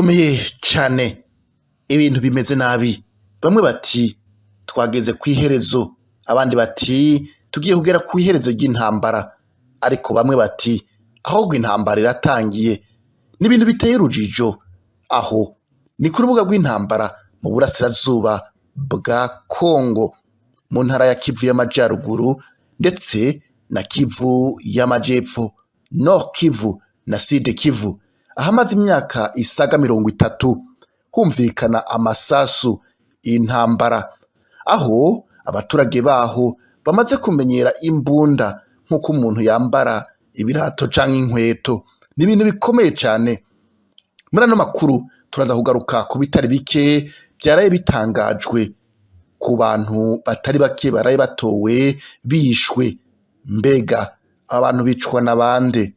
birakomeye cane, ibintu bimeze nabi. Bamwe bati twageze kw'iherezo, abandi bati tugiye kugera kw'iherezo ry'intambara, ariko bamwe bati ahubwo intambara iratangiye. N'ibintu biteye urujijo. Aho ni ku rubuga rw'intambara mu burasirazuba bwa Kongo, mu ntara ya Kivu y'Amajyaruguru ndetse na Kivu y'Amajepfo, Nord Kivu na Sud Kivu, ahamaze imyaka isaga 30 humvikana amasasu y'intambara, aho abaturage baho bamaze kumenyera imbunda nk'uko umuntu yambara ibirato canke inkweto. Ni ibintu bikomeye cane. Muri ano makuru turaza kugaruka ku bitari bike byaraye bitangajwe ku bantu batari bake baraye batowe bishwe. Mbega abantu bicwa na bande?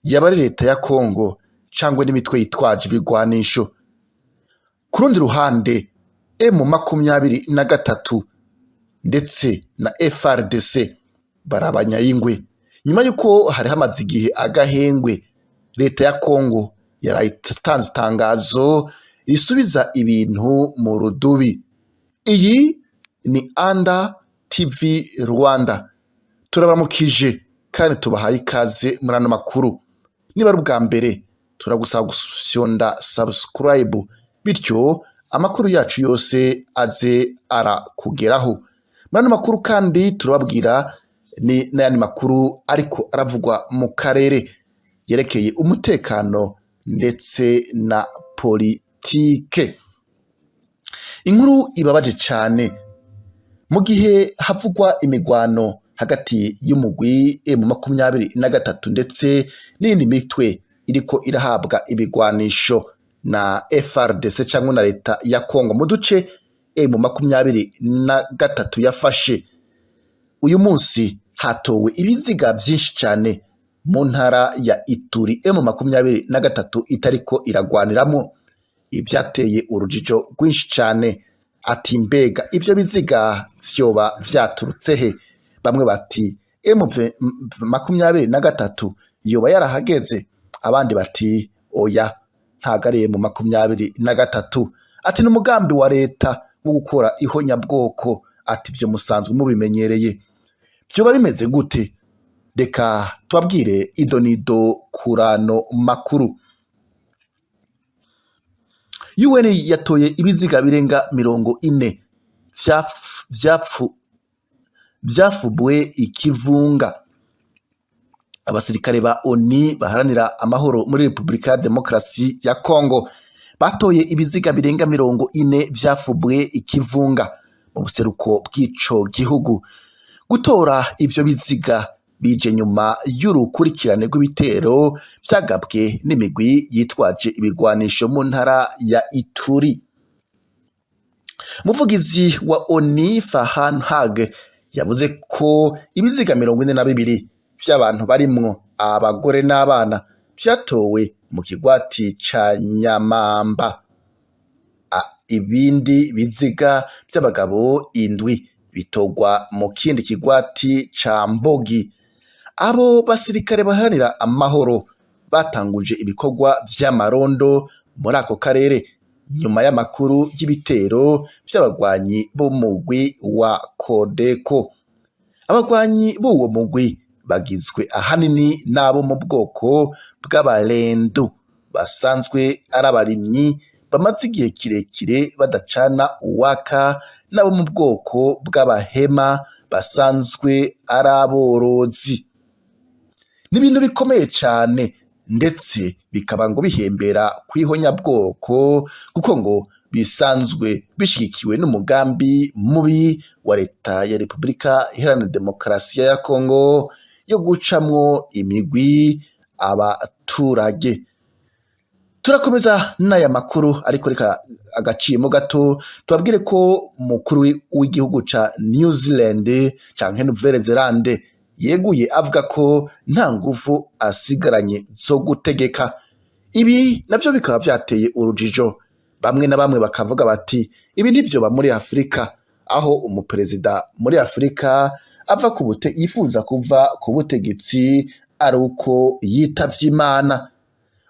Yaba ari leta ya Kongo cangwe n'imitwe yitwaje ibigwanisho? Ku rundi ruhande M23 ndetse na fardc barabanya ingwe, nyuma yuko hari hamaze igihe agahengwe. Leta ya Kongo yaratanze itangazo risubiza ibintu mu rudubi. Iyi ni Anda TV Rwanda, turabaramukije kandi tubahaye ikaze muri ano makuru. Niba ari ubwa mbere turagusaba gufyonda subscribe, bityo amakuru yacu yose aze arakugeraho. Muri ano makuru kandi turababwira ni n'ayandi makuru ariko aravugwa mu karere yerekeye umutekano ndetse na politike. Inkuru ibabaje cane mu gihe havugwa imigwano hagati y'umugwi M23 ndetse n'indi mitwe iriko irahabwa ibigwanisho na fardc cyangwa na leta ya Kongo mu duce M23 yafashe. Uyu munsi hatowe ibiziga byinshi cyane mu ntara ya Ituri M23 itariko iragwaniramo. Ibyateye urujijo rwinshi cyane. Ati mbega ivyo biziga vyoba vyaturutse he? Bamwe bati M23 yoba yarahageze, abandi bati oya ntagariye mu 23. Ati n'umugambi wa leta wo gukora ihonyabwoko. Ati vyo musanzwe mubimenyereye. Vyoba bimeze gute? Reka tubabwire idonido kurano makuru. UN yatoye ibiziga birenga 40 vyafubwe ikivunga. Abasirikare ba ONU baharanira amahoro muri Republika ya Demokarasi ya Kongo batoye ibiziga birenga 40 vyafubwe ikivunga mu buseruko bw'ico gihugu. Gutora ivyo biziga bije nyuma y'urukurikirane rw'ibitero vyagabwe n'imigwi yitwaje ibigwanisho mu ntara ya Ituri. Muvugizi wa ONU Farhan Haq yavuze ko ibiziga 42 vy'abantu barimwo abagore n'abana vyatowe mu kigwati ca Nyamamba. Ibindi biziga by'abagabo 7 bitogwa mu kindi kigwati ca Mbogi. Abo basirikare baharanira amahoro batanguje ibikorwa vy'amarondo muri ako karere nyuma y'amakuru y'ibitero vy'abagwanyi bo mugwi wa Kodeko. Abagwanyi b'uwo mugwi bagizwe ahanini n'abo mu bwoko bw'abalendu basanzwe ari abarimyi bamaze igihe kirekire badacana uwaka, n'abo mu bwoko bw'abahema basanzwe ari aborozi. N'ibintu bikomeye cane ndetse bikaba ngo bihembera kwihonyabwoko, kuko ngo bisanzwe bishigikiwe n'umugambi mubi wa leta ya Republika Iharanira Demokarasi ya Kongo yo gucamwo imigwi abaturage. Turakomeza n'aya makuru, ariko reka agaciyemo gato tubabwire ko mukuru w'igihugu ca New Zealand canke Nouvelle-Zélande yeguye avuga ko nta nguvu asigaranye zo gutegeka. Ibi navyo bikaba vyateye urujijo. Bamwe na bamwe bakavuga bati ibi ntivyoba muri Afrika, aho umuperezida muri Afrika ava yifuza kuva ku butegetsi ari uko yitavye Imana.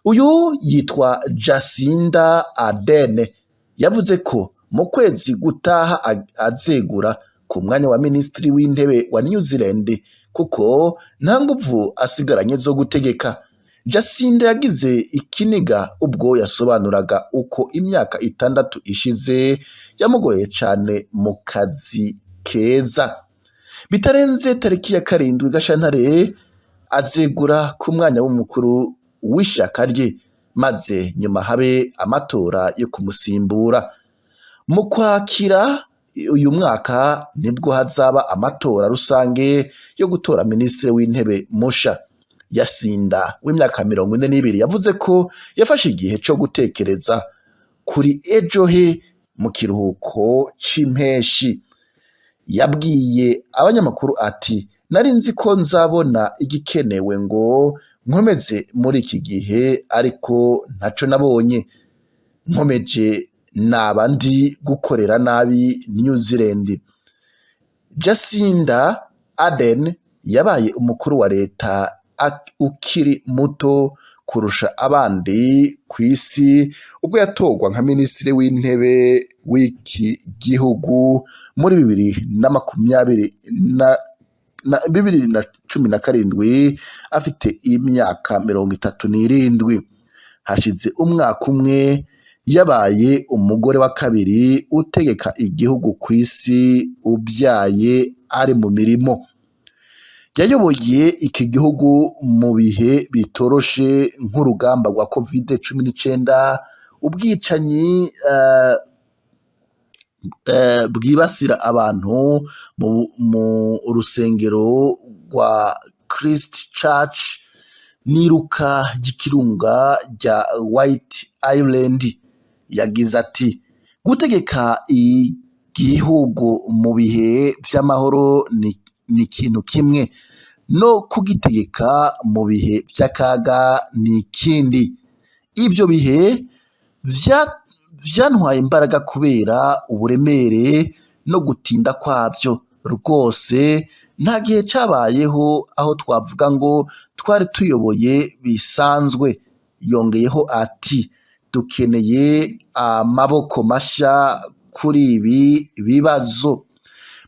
uyu yitwa Jacinda Ardern yavuze ko mu kwezi gutaha azegura ku mwanya wa minisitiri w'intebe wa New Zealand kuko nta nguvu asigaranye zo gutegeka. Jacinda yagize ikiniga ubwo yasobanuraga uko imyaka 6 ishize yamugoye cyane mu kazi keza. Bitarenze tariki ya 7 Gashantare azegura ku mwanya w'umukuru w'ishyaka rye maze nyuma habe amatora yo kumusimbura. Mu Kwakira uyu mwaka nibwo hazaba amatora rusange yo gutora minisitiri w'intebe musha. Jacinda w'imyaka 42 yavuze ko yafashe igihe cyo gutekereza kuri ejo he mu kiruhuko c'impeshi. Yabwiye abanyamakuru ati nari nzi ko nzabona igikenewe ngo nkomeze muri iki gihe ariko ntaco nabonye, nkomeje naba ndi gukorera nabi New Zealand. Jacinda Ardern yabaye umukuru wa leta ukiri muto kurusha abandi ku isi ubwo yatorwa nka minisitiri w'intebe w'iki gihugu muri 2017 afite imyaka 37. Hashize umwaka umwe yabaye umugore wa kabiri utegeka igihugu ku isi ubyaye ari mu mirimo. Yayoboye iki gihugu mu bihe bitoroshe nk'urugamba rwa COVID-19, ubwicanyi bwibasira abantu mu rusengero rwa Christ Church n'iruka ry'ikirunga rya White Island. Yagize ati gutegeka igihugu mu bihe vy'amahoro ni ikintu kimwe, no kugitegeka mu bihe by'akaga ni ikindi. Ibyo bihe vyantwaye imbaraga kubera uburemere no gutinda kwabyo. Rwose nta gihe cabayeho aho twavuga ngo twari tuyoboye bisanzwe. Yongeyeho ati dukeneye amaboko masha kuri ibi bibazo.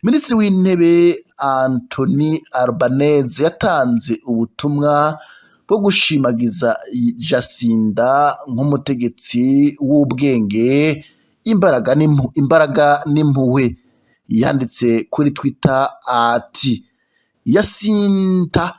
Minisitiri w'intebe Anthony Albanese yatanze ubutumwa bwo gushimagiza Jacinda nk'umutegetsi w'ubwenge, imbaraga n'impuhwe. Yanditse kuri Twitter ati Jacinta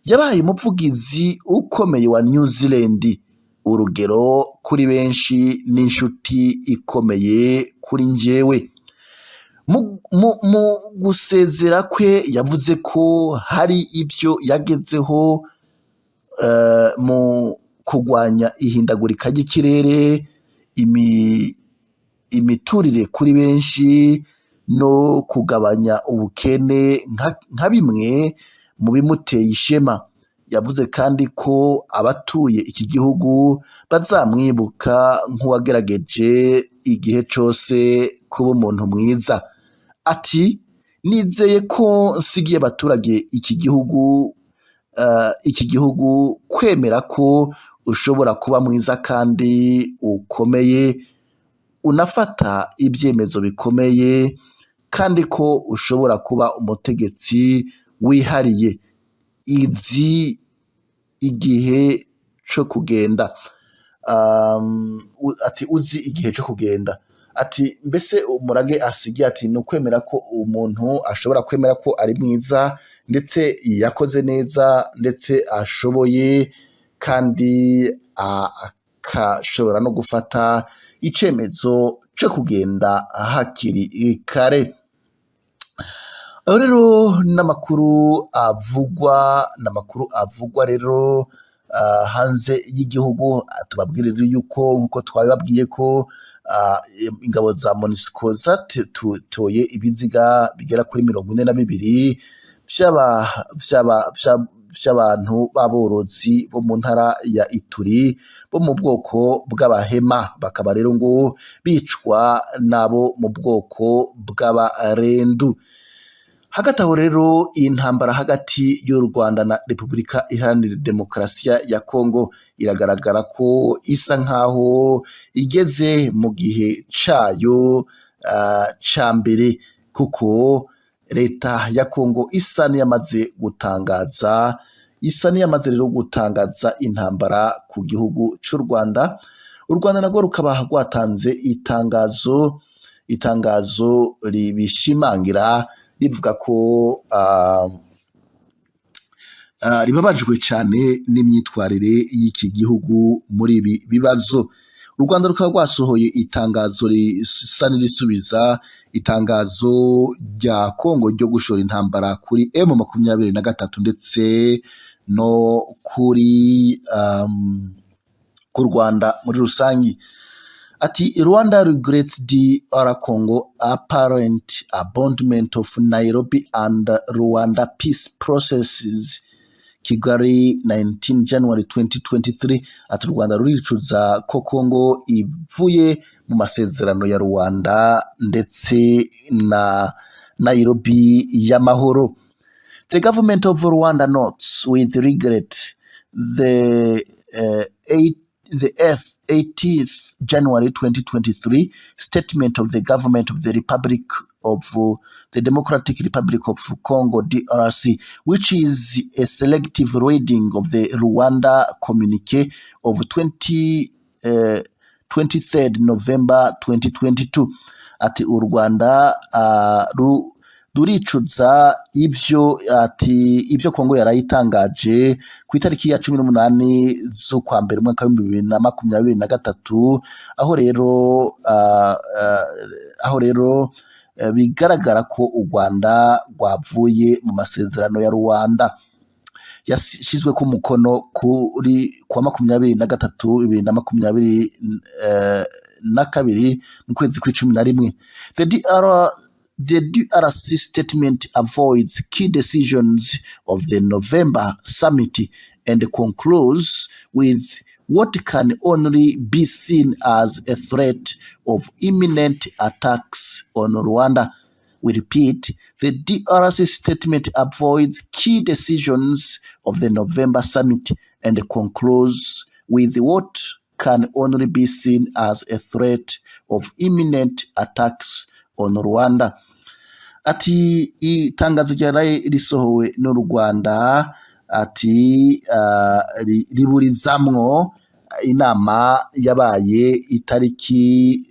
yabaye umuvugizi ukomeye wa New Zealand, urugero kuri benshi n'inshuti ikomeye kuri njyewe. Mu gusezera kwe yavuze ko hari ibyo yagezeho mu kurwanya ihindagurika ry'ikirere, imiturire kuri benshi no kugabanya ubukene nka bimwe mu bimuteye ishema. Yavuze kandi ko abatuye iki gihugu bazamwibuka nk'uwagerageje igihe cyose kuba umuntu mwiza. Ati nizeye ko nsigiye abaturage iki gihugu kwemera ko ushobora kuba mwiza kandi ukomeye, unafata ibyemezo bikomeye, kandi ko ushobora kuba umutegetsi wihariye. Izi igihe cyo kugenda. Ati uzi igihe cyo kugenda. Ati mbese umurage asigiye ati ni ukwemera ko umuntu ashobora kwemera ko ari mwiza ndetse yakoze neza ndetse ashoboye kandi akashobora no gufata icemezo cyo kugenda hakiri kare. Rero n'amakuru avugwa rero hanze y'igihugu. Tubabwirira yuko nkuko twabibabwiye ko ingabo za MONUSCO zatoye ibiziga bigera kuri 42 by'abantu b'aborozi bo mu ntara ya Ituri bo mu bwoko bw'abahema, bakaba rero ngo bicwa nabo mu bwoko bw'abarendu. Hagati aho rero intambara hagati y'u Rwanda na Repubulika Iharanira Demokarasi ya Kongo iragaragara ko isa nkaho igeze mu gihe cayo ca mbere, kuko leta ya Kongo isa niyamaze rero gutangaza intambara ku gihugu cy'u Rwanda. U Rwanda narwo rukaba rwatanze itangazo ribishimangira rivuga ko ribabajwe cyane n'imyitwarire y'iki gihugu muri ibi bibazo. U Rwanda rukaba rwasohoye itangazo risa n'irisubiza itangazo rya Kongo ryo gushora intambara kuri M23 ndetse no kuri ku Rwanda muri rusangi. Ati Rwanda regrets the Congo apparent abandonment of Nairobi and Rwanda peace processes. Kigali 19 January 2023. Ati Rwanda ruricuza ko Kongo ivuye mu masezerano ya Rwanda ndetse na Nairobi y'amahoro. The government of Rwanda notes with regret the 18th January 2023 statement of the government of the Democratic Republic of Congo DRC, which is a selective reading of the Rwanda communique of 23rd November 2022. Ati u Rwanda ruricuza ibyo Kongo yarayitangaje ku itariki ya 18 z'ukwa mbere mwaka wa 2023, aho rero bigaragara ko u Rwanda rwavuye mu masezerano ya Rwanda yashizwe ku mukono kuri kwa 2022 mu kwezi kwa 11. The DRC statement avoids key decisions of the November summit and concludes with what can only be seen as a threat of imminent attacks on Rwanda. We repeat, the DRC statement avoids key decisions of the November summit and concludes with what can only be seen as a threat of imminent attacks on Rwanda. Ati itangazo ryaraye risohowe n'u Rwanda ati riburizamwo inama yabaye itariki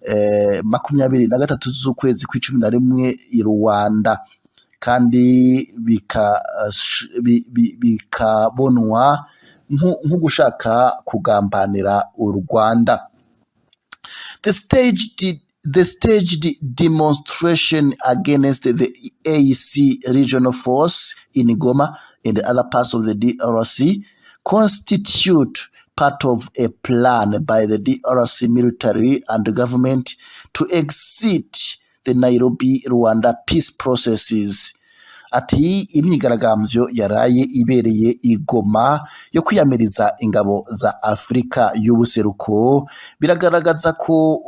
23 z'ukwezi kwa 11 i Rwanda, kandi bikabonwa nko gushaka kugambanira u Rwanda. The staged demonstration against the EAC regional force in Goma and other parts of the DRC constitute part of a plan by the DRC military and the government to exit the Nairobi Rwanda peace processes. Ati imyigaragambyo yaraye ibereye igoma yo kwiyamiriza ingabo za Afrika y'ubuseruko biragaragaza ko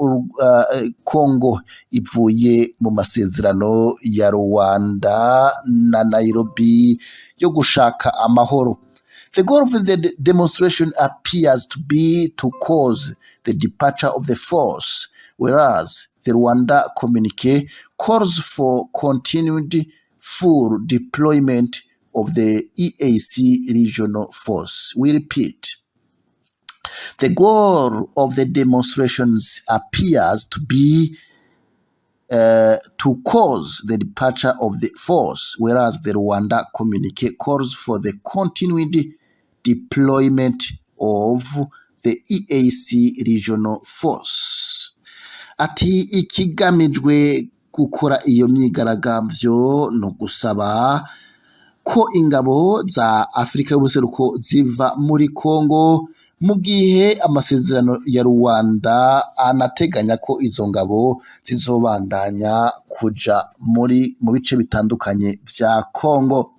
Kongo ivuye mu masezerano ya Rwanda na Nairobi yo gushaka amahoro. The goal of the demonstration appears to be to cause the departure of the force, whereas the Rwanda communique calls for continued full deployment of the EAC regional force. We repeat, the goal of the demonstrations appears to be to cause the departure of the force, whereas the Rwanda communique calls for the continued deployment of the EAC regional force. Ati ikigamijwe gukora iyo myigaragambyo no gusaba ko ingabo za Afrika y'ubuseruko ziva muri Kongo, mu gihe amasezerano ya Rwanda anateganya ko izo ngabo zizobandanya kuja mu bice bitandukanye vya Kongo.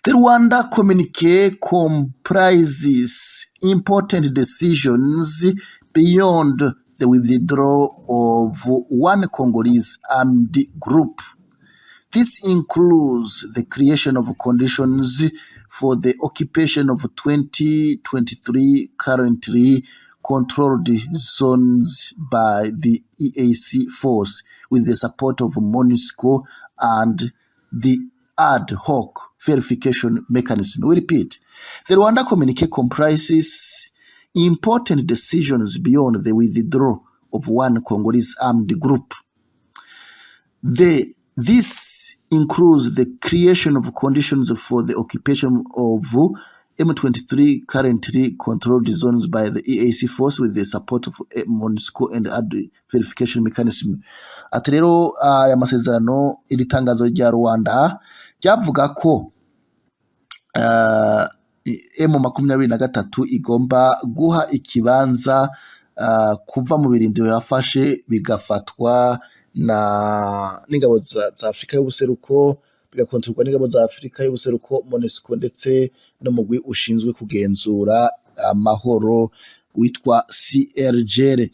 The Rwanda communique comprises important decisions beyond the withdrawal of one Congolese armed group. This includes the creation of conditions for the occupation of 2023 currently controlled zones by the EAC force with the support of MONUSCO and the ad hoc verification mechanism. We repeat, the Rwanda communique comprises important decisions beyond the withdrawal of one Congolese armed group. This includes the creation of conditions for the occupation of M23 currently controlled zones by the EAC force with the support of MONUSCO and ad verification mechanism. Ati rero aya masezerano iri tangazo rya Rwanda ryavuga ko M23 igomba guha ikibanza kuva mu birindiro yafashe bigafatwa n'ingabo za Afrika y'ubuseruko, bigakontorwa n'ingabo za Afrika y'ubuseruko, MONUSCO ndetse n'umugwi ushinzwe kugenzura amahoro witwa CRGL.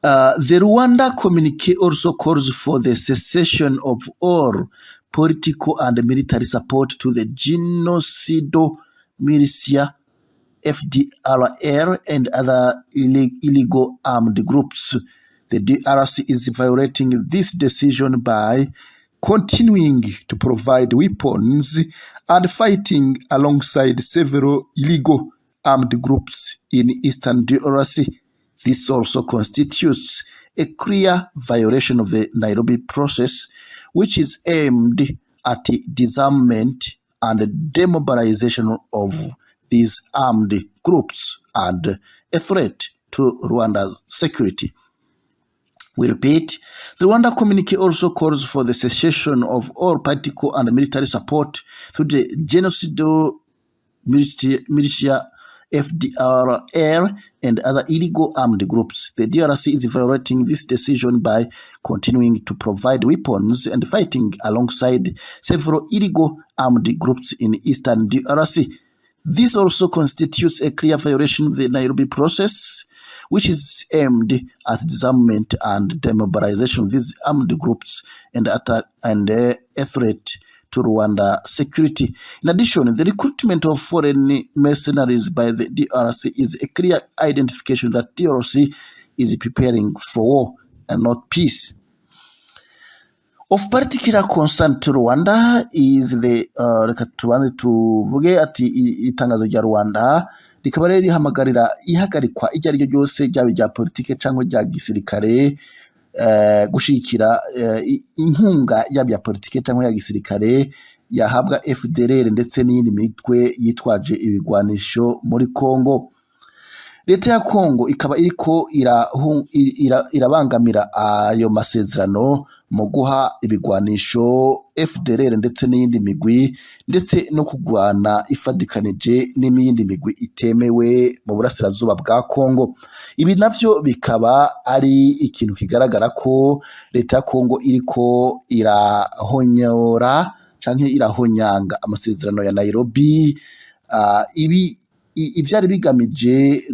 The Rwanda communique also calls for the cessation of all political and military support to the genocidal militia FDLR and other illegal armed groups. The DRC is violating this decision by continuing to provide weapons and fighting alongside several illegal armed groups in eastern DRC. This also constitutes a clear violation of the Nairobi process, which is aimed at the disarmament and demobilization of these armed groups and a threat to Rwanda's security. We repeat, the Rwanda communique also calls for the cessation of all political and military support to the genocidal militia FDLR and other illegal armed groups. The DRC is violating this decision by continuing to provide weapons and fighting alongside several illegal armed groups in eastern DRC. This also constitutes a clear violation of the Nairobi process, which is aimed at disarmament and demobilization of these armed groups and a threat to Rwanda security. In addition, the recruitment of foreign mercenaries by the DRC is a clear identification that DRC is preparing for war and not peace. Of particular concern to Rwanda is the reka tubanze tuvuge ati itangazo rya Rwanda rikaba rero rihamagarira ihagarikwa iryo ari ryo ryose ryaba rya politike cyangwa rya gisirikare gushikira inkunga y'abya politike cyangwa ya gisirikare yahabwa FDLR ndetse n'iyindi mitwe yitwaje ibigwanisho muri Congo. Leta ya Congo ikaba iriko irabangamira ayo masezerano mu guha ibigwanisho FDLR ndetse n'iyindi migwi ndetse no kugwana ifadikanije n'imiyindi migwi itemewe mu burasirazuba bwa Congo. Ibi navyo bikaba ari ikintu kigaragara ko leta ya Congo iriko irahonyora canke irahonyanga amasezerano ya Nairobi. Ibyari bigamije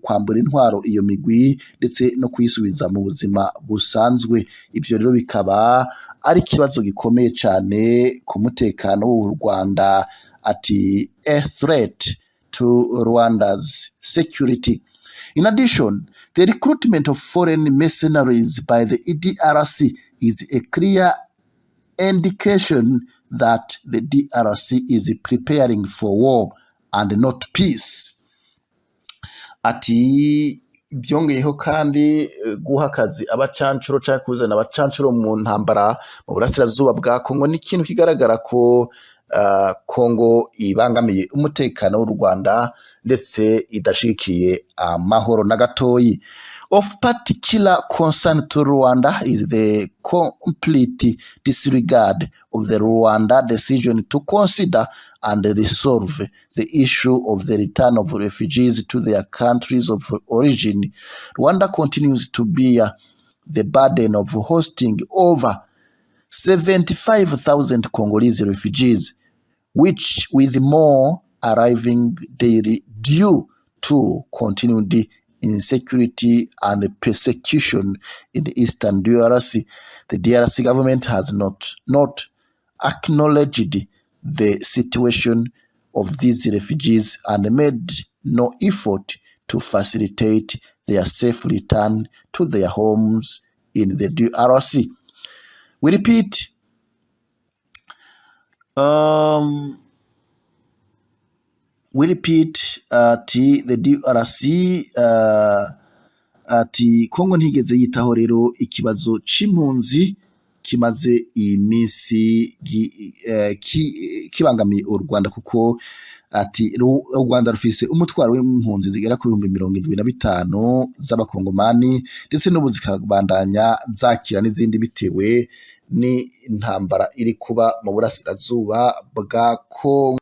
kwambura intwaro iyo migwi ndetse no kuyisubiza mu buzima busanzwe. Ibyo rero bikaba ari ikibazo gikomeye cyane ku mutekano w'u Rwanda, ati a threat to Rwanda's security. In addition, the recruitment of foreign mercenaries by the DRC is a clear indication that the DRC is preparing for war and not peace. Ati byongeyeho kandi guha akazi abacancuro cyangwa kuzana abacancuro mu ntambara mu burasirazuba bwa Kongo ni ikintu kigaragara ko Kongo ibangamiye umutekano w'u Rwanda ndetse idashikiye amahoro na gatoyi. Of particular concern to Rwanda is the complete disregard of the Rwanda decision to consider and resolve the issue of the return of refugees to their countries of origin. Rwanda continues to bear the burden of hosting over 75,000 Congolese refugees, with more arriving daily due to continued insecurity and persecution in the Eastern DRC. The DRC government has not acknowledged the situation of these refugees and made no effort to facilitate their safe return to their homes in the DRC. We repeat, the DRC ati Kongo ntigeze yitaho rero ikibazo c'impunzi kimaze iminsi kibangamiye u Rwanda, kuko ati u Rwanda rufise umutwaro w'impunzi zigera ku 75,000 z'abakongomani, ndetse n'ubu zikabandanya zakira n'izindi bitewe n'intambara iri kuba mu burasirazuba bwa Kongo.